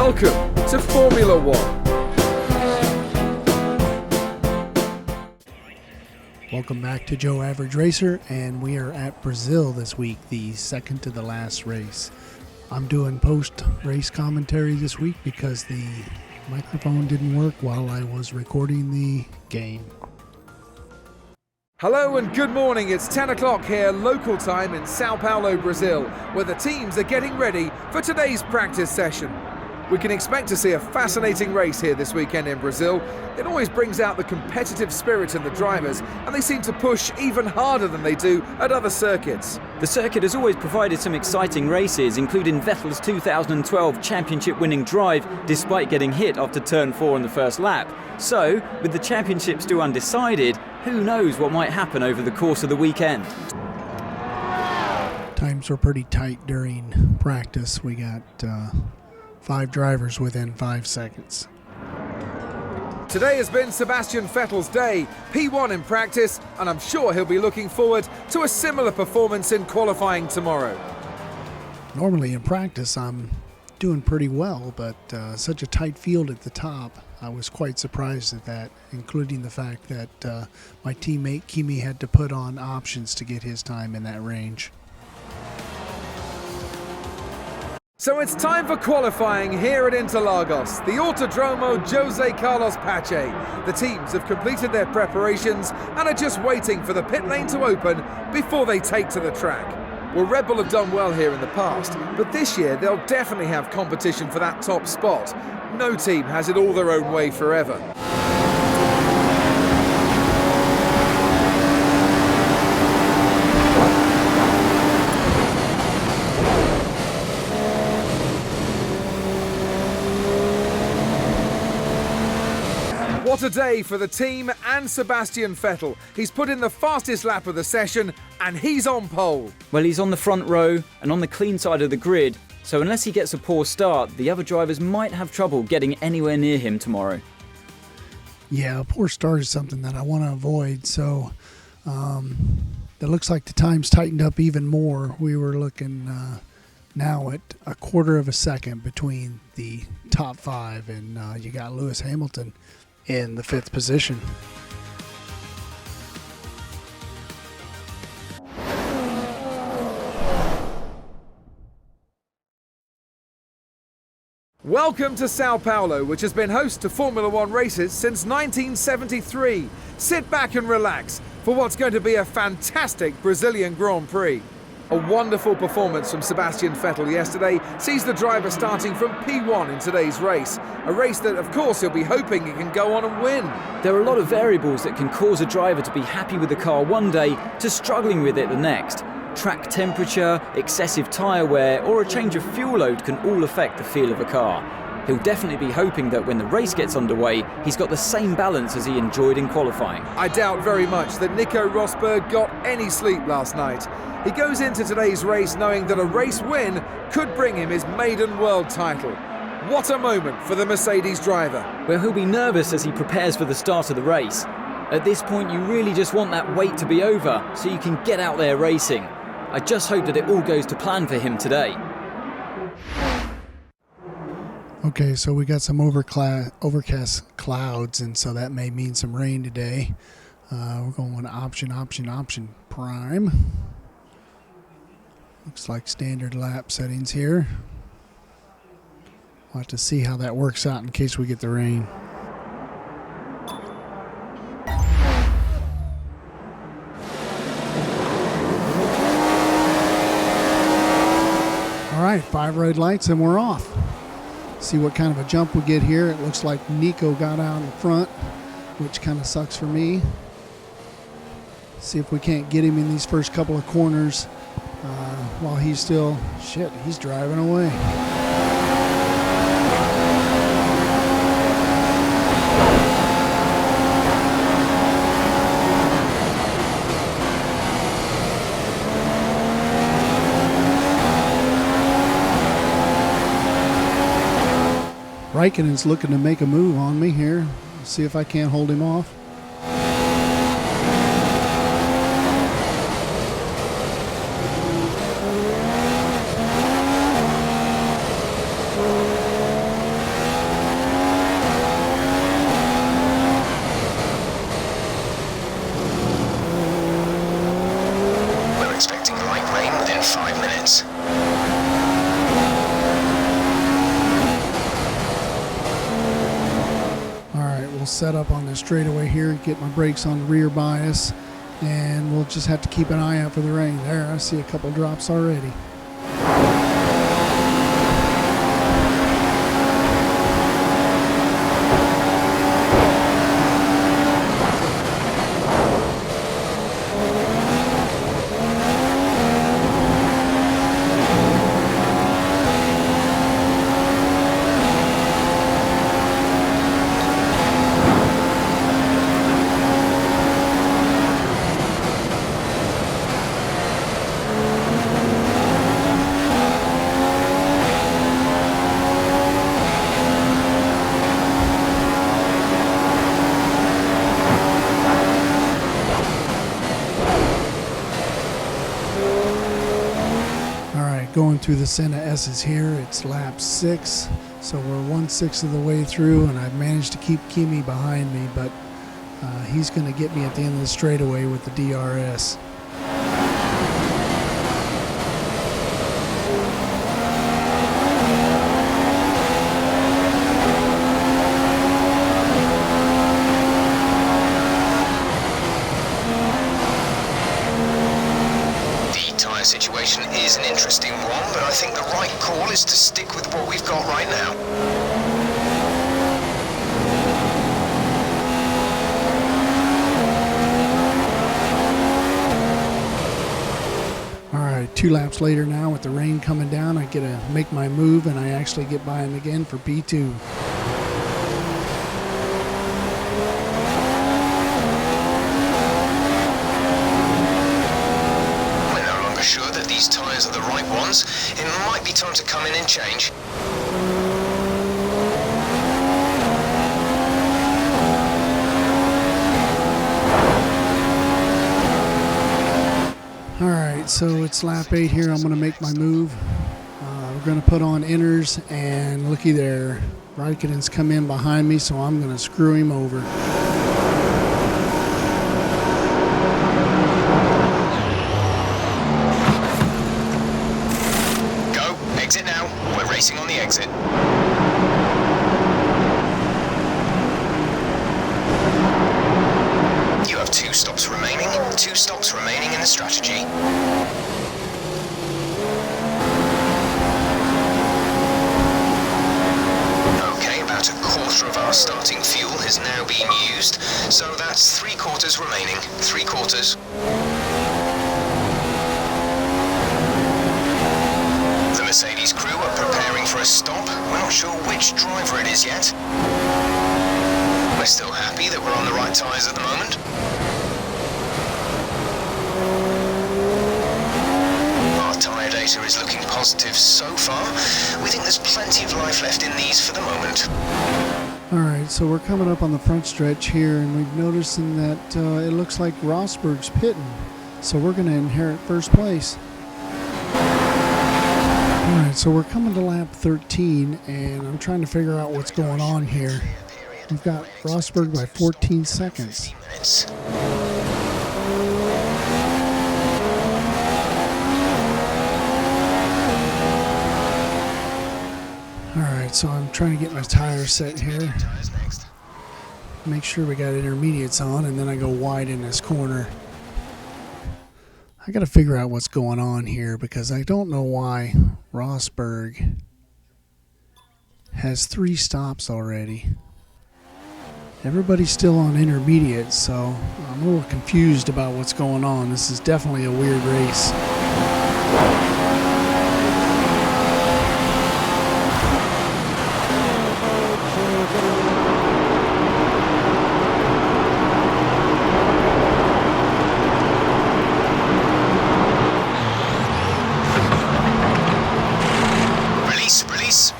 Welcome to Formula One. Welcome back to Joe Average Racer, and we are at Brazil this week, the second to the last race. I'm doing post-race commentary this week because the microphone didn't work while I was recording the game. Hello and good morning. It's 10 o'clock here, local time in Sao Paulo, Brazil, where the teams are getting ready for today's practice session. We can expect to see a fascinating race here this weekend in Brazil. It always brings out the competitive spirit in the drivers, and they seem to push even harder than they do at other circuits. The circuit has always provided some exciting races, including Vettel's 2012 championship-winning drive, despite getting hit after turn 4 in the first lap. So, with the championship still undecided, who knows what might happen over the course of the weekend. Times were pretty tight during practice. We got 5 drivers within 5 seconds. Today has been Sebastian Vettel's day, P1 in practice, and I'm sure he'll be looking forward to a similar performance in qualifying tomorrow. Normally in practice I'm doing pretty well, but such a tight field at the top, I was quite surprised at that, including the fact that my teammate Kimi had to put on options to get his time in that range. So it's time for qualifying here at Interlagos, the Autodromo Jose Carlos Pache. The teams have completed their preparations and are just waiting for the pit lane to open before they take to the track. Well, Red Bull have done well here in the past, but this year they'll definitely have competition for that top spot. No team has it all their own way forever. What a day for the team and Sebastian Vettel. He's put in the fastest lap of the session and he's on pole. Well, he's on the front row and on the clean side of the grid, so unless he gets a poor start, the other drivers might have trouble getting anywhere near him tomorrow. Yeah, a poor start is something that I want to avoid, so it looks like the time's tightened up even more. We were looking now at a quarter of a second between the top 5, and you got Lewis Hamilton in the 5th position. Welcome to Sao Paulo, which has been host to Formula One races since 1973. Sit back and relax for what's going to be a fantastic Brazilian Grand Prix. A wonderful performance from Sebastian Vettel yesterday sees the driver starting from P1 in today's race. A race that, of course, he'll be hoping he can go on and win. There are a lot of variables that can cause a driver to be happy with the car one day to struggling with it the next. Track temperature, excessive tyre wear, or a change of fuel load can all affect the feel of a car. He'll definitely be hoping that when the race gets underway, he's got the same balance as he enjoyed in qualifying. I doubt very much that Nico Rosberg got any sleep last night. He goes into today's race knowing that a race win could bring him his maiden world title. What a moment for the Mercedes driver. Well, he'll be nervous as he prepares for the start of the race. At this point, you really just want that wait to be over so you can get out there racing. I just hope that it all goes to plan for him today. Okay, so we got some overcast clouds, and so that may mean some rain today. We're going to option prime. Looks like standard lap settings here. We'll have to see how that works out in case we get the rain. All right, 5 red lights and we're off. See what kind of a jump we get here. It looks like Nico got out in front, which kind of sucks for me. See if we can't get him in these first couple of corners while he's still, he's driving away. Raikkonen's looking to make a move on me here. Let's see if I can't hold him off. 5 minutes. Alright, we'll set up on the straightaway here, get my brakes on the rear bias, and we'll just have to keep an eye out for the rain. There, I see a couple drops already. Going through the Senna S's here, it's lap 6, so we're 1/6 of the way through, and I've managed to keep Kimi behind me, but he's going to get me at the end of the straightaway with the DRS. Situation is an interesting one, but I think the right call is to stick with what we've got right now. Alright, 2 laps later now with the rain coming down, I get to make my move and I actually get by him again for P2. Sure that these tyres are the right ones, it might be time to come in and change. Alright, so it's lap 8 here. I'm going to make my move. We're going to put on inners, and looky there, Raikkonen's come in behind me, so I'm going to screw him over. Exit now. We're racing on the exit. You have 2 stops remaining. 2 stops remaining in the strategy. Okay, about 1/4 of our starting fuel has now been used, so that's 3/4 remaining. 3/4. Mercedes crew are preparing for a stop. We're not sure which driver it is yet. We're still happy that we're on the right tyres at the moment. Our tyre data is looking positive so far. We think there's plenty of life left in these for the moment. Alright, so we're coming up on the front stretch here, and we've noticed that it looks like Rosberg's pitting. So we're going to inherit first place. Alright, so we're coming to lap 13, and I'm trying to figure out what's going on here. We've got Rosberg by 14 seconds. Alright, so I'm trying to get my tires set here. Make sure we got intermediates on, and then I go wide in this corner. I got to figure out what's going on here, because I don't know why Rosberg has 3 stops already. Everybody's still on intermediate, so I'm a little confused about what's going on. This is definitely a weird race. Release.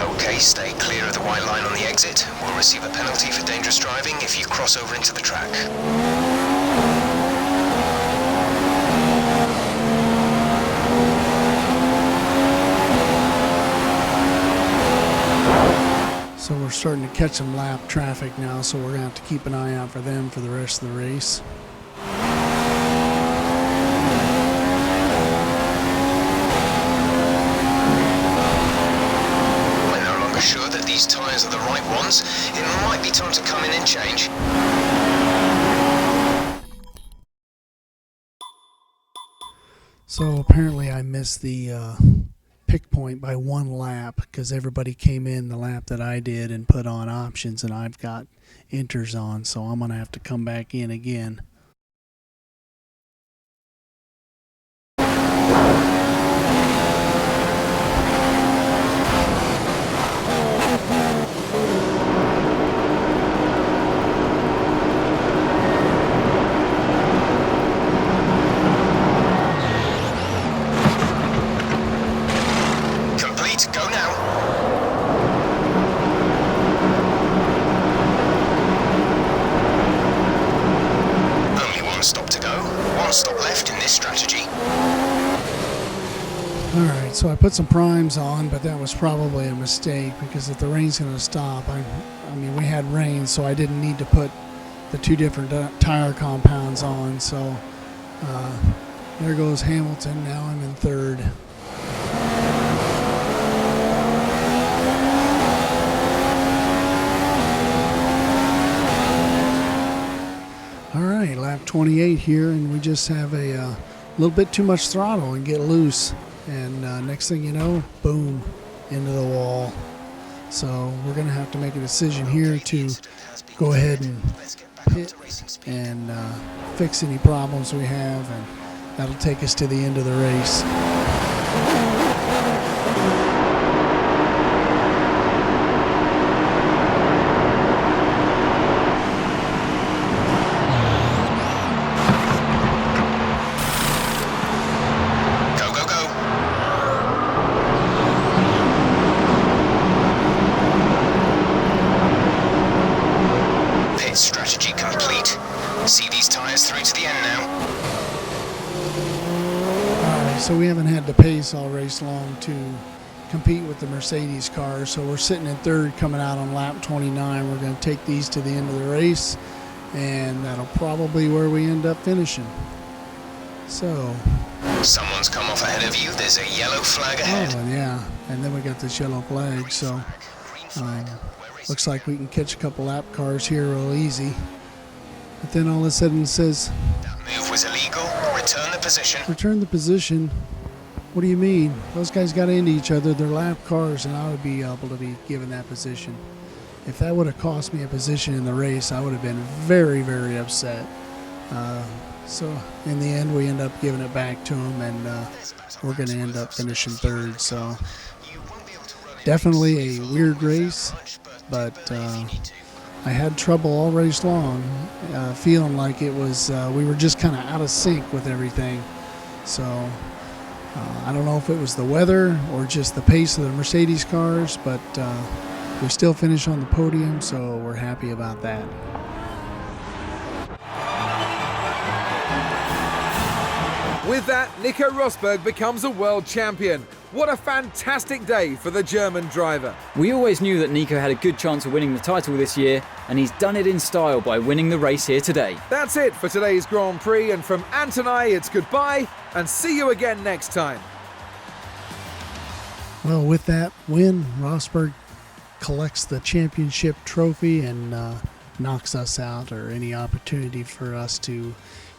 Okay, stay clear of the white line on the exit. We'll receive a penalty for dangerous driving if you cross over into the track. So we're starting to catch some lap traffic now, so we're going to have to keep an eye out for them for the rest of the race. We're no longer sure that these tyres are the right ones. It might be time to come in and change. So apparently I missed the pick point by 1 lap because everybody came in the lap that I did and put on options, and I've got inters on, so I'm going to have to come back in again. Go now. Only 1 stop to go. 1 stop left in this strategy. Alright, so I put some primes on, but that was probably a mistake because if the rain's going to stop, I mean, we had rain, so I didn't need to put the 2 different tire compounds on. So there goes Hamilton. Now I'm in 3rd. Alright, lap 28 here, and we just have a little bit too much throttle and get loose. And next thing you know, boom, into the wall. So we're going to have to make a decision here to go ahead and pit and fix any problems we have, and that'll take us to the end of the race. Strategy complete. See these tyres through to the end now. Alright, so we haven't had the pace all race long to compete with the Mercedes cars, so we're sitting in 3rd coming out on lap 29. We're going to take these to the end of the race, and that'll probably where we end up finishing. So someone's come off ahead of you. There's a yellow flag ahead. Oh, yeah, and then we got this yellow flag, so looks like we can catch a couple lap cars here real easy. But then all of a sudden it says, that move was illegal. Return the position. Return the position? What do you mean? Those guys got into each other. They're lap cars, and I would be able to be given that position. If that would have cost me a position in the race, I would have been very, very upset. So in the end, we end up giving it back to them, and we're going to end up finishing 3rd. So definitely a weird race. But I had trouble all race long, feeling like it was we were just kind of out of sync with everything. So I don't know if it was the weather or just the pace of the Mercedes cars, but we still finished on the podium, so we're happy about that. With that, Nico Rosberg becomes a world champion. What a fantastic day for the German driver. We always knew that Nico had a good chance of winning the title this year, and he's done it in style by winning the race here today. That's it for today's Grand Prix, and from Ant and I, it's goodbye, and see you again next time. Well, with that win, Rosberg collects the championship trophy and knocks us out, or any opportunity for us to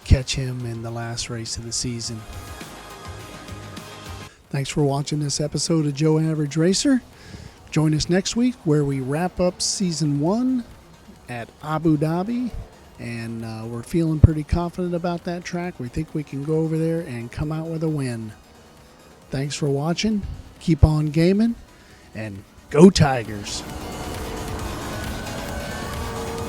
catch him in the last race of the season. Thanks for watching this episode of Joe Average Racer. Join us next week where we wrap up Season 1 at Abu Dhabi, and we're feeling pretty confident about that track. We think we can go over there and come out with a win. Thanks for watching. Keep on gaming, and go Tigers!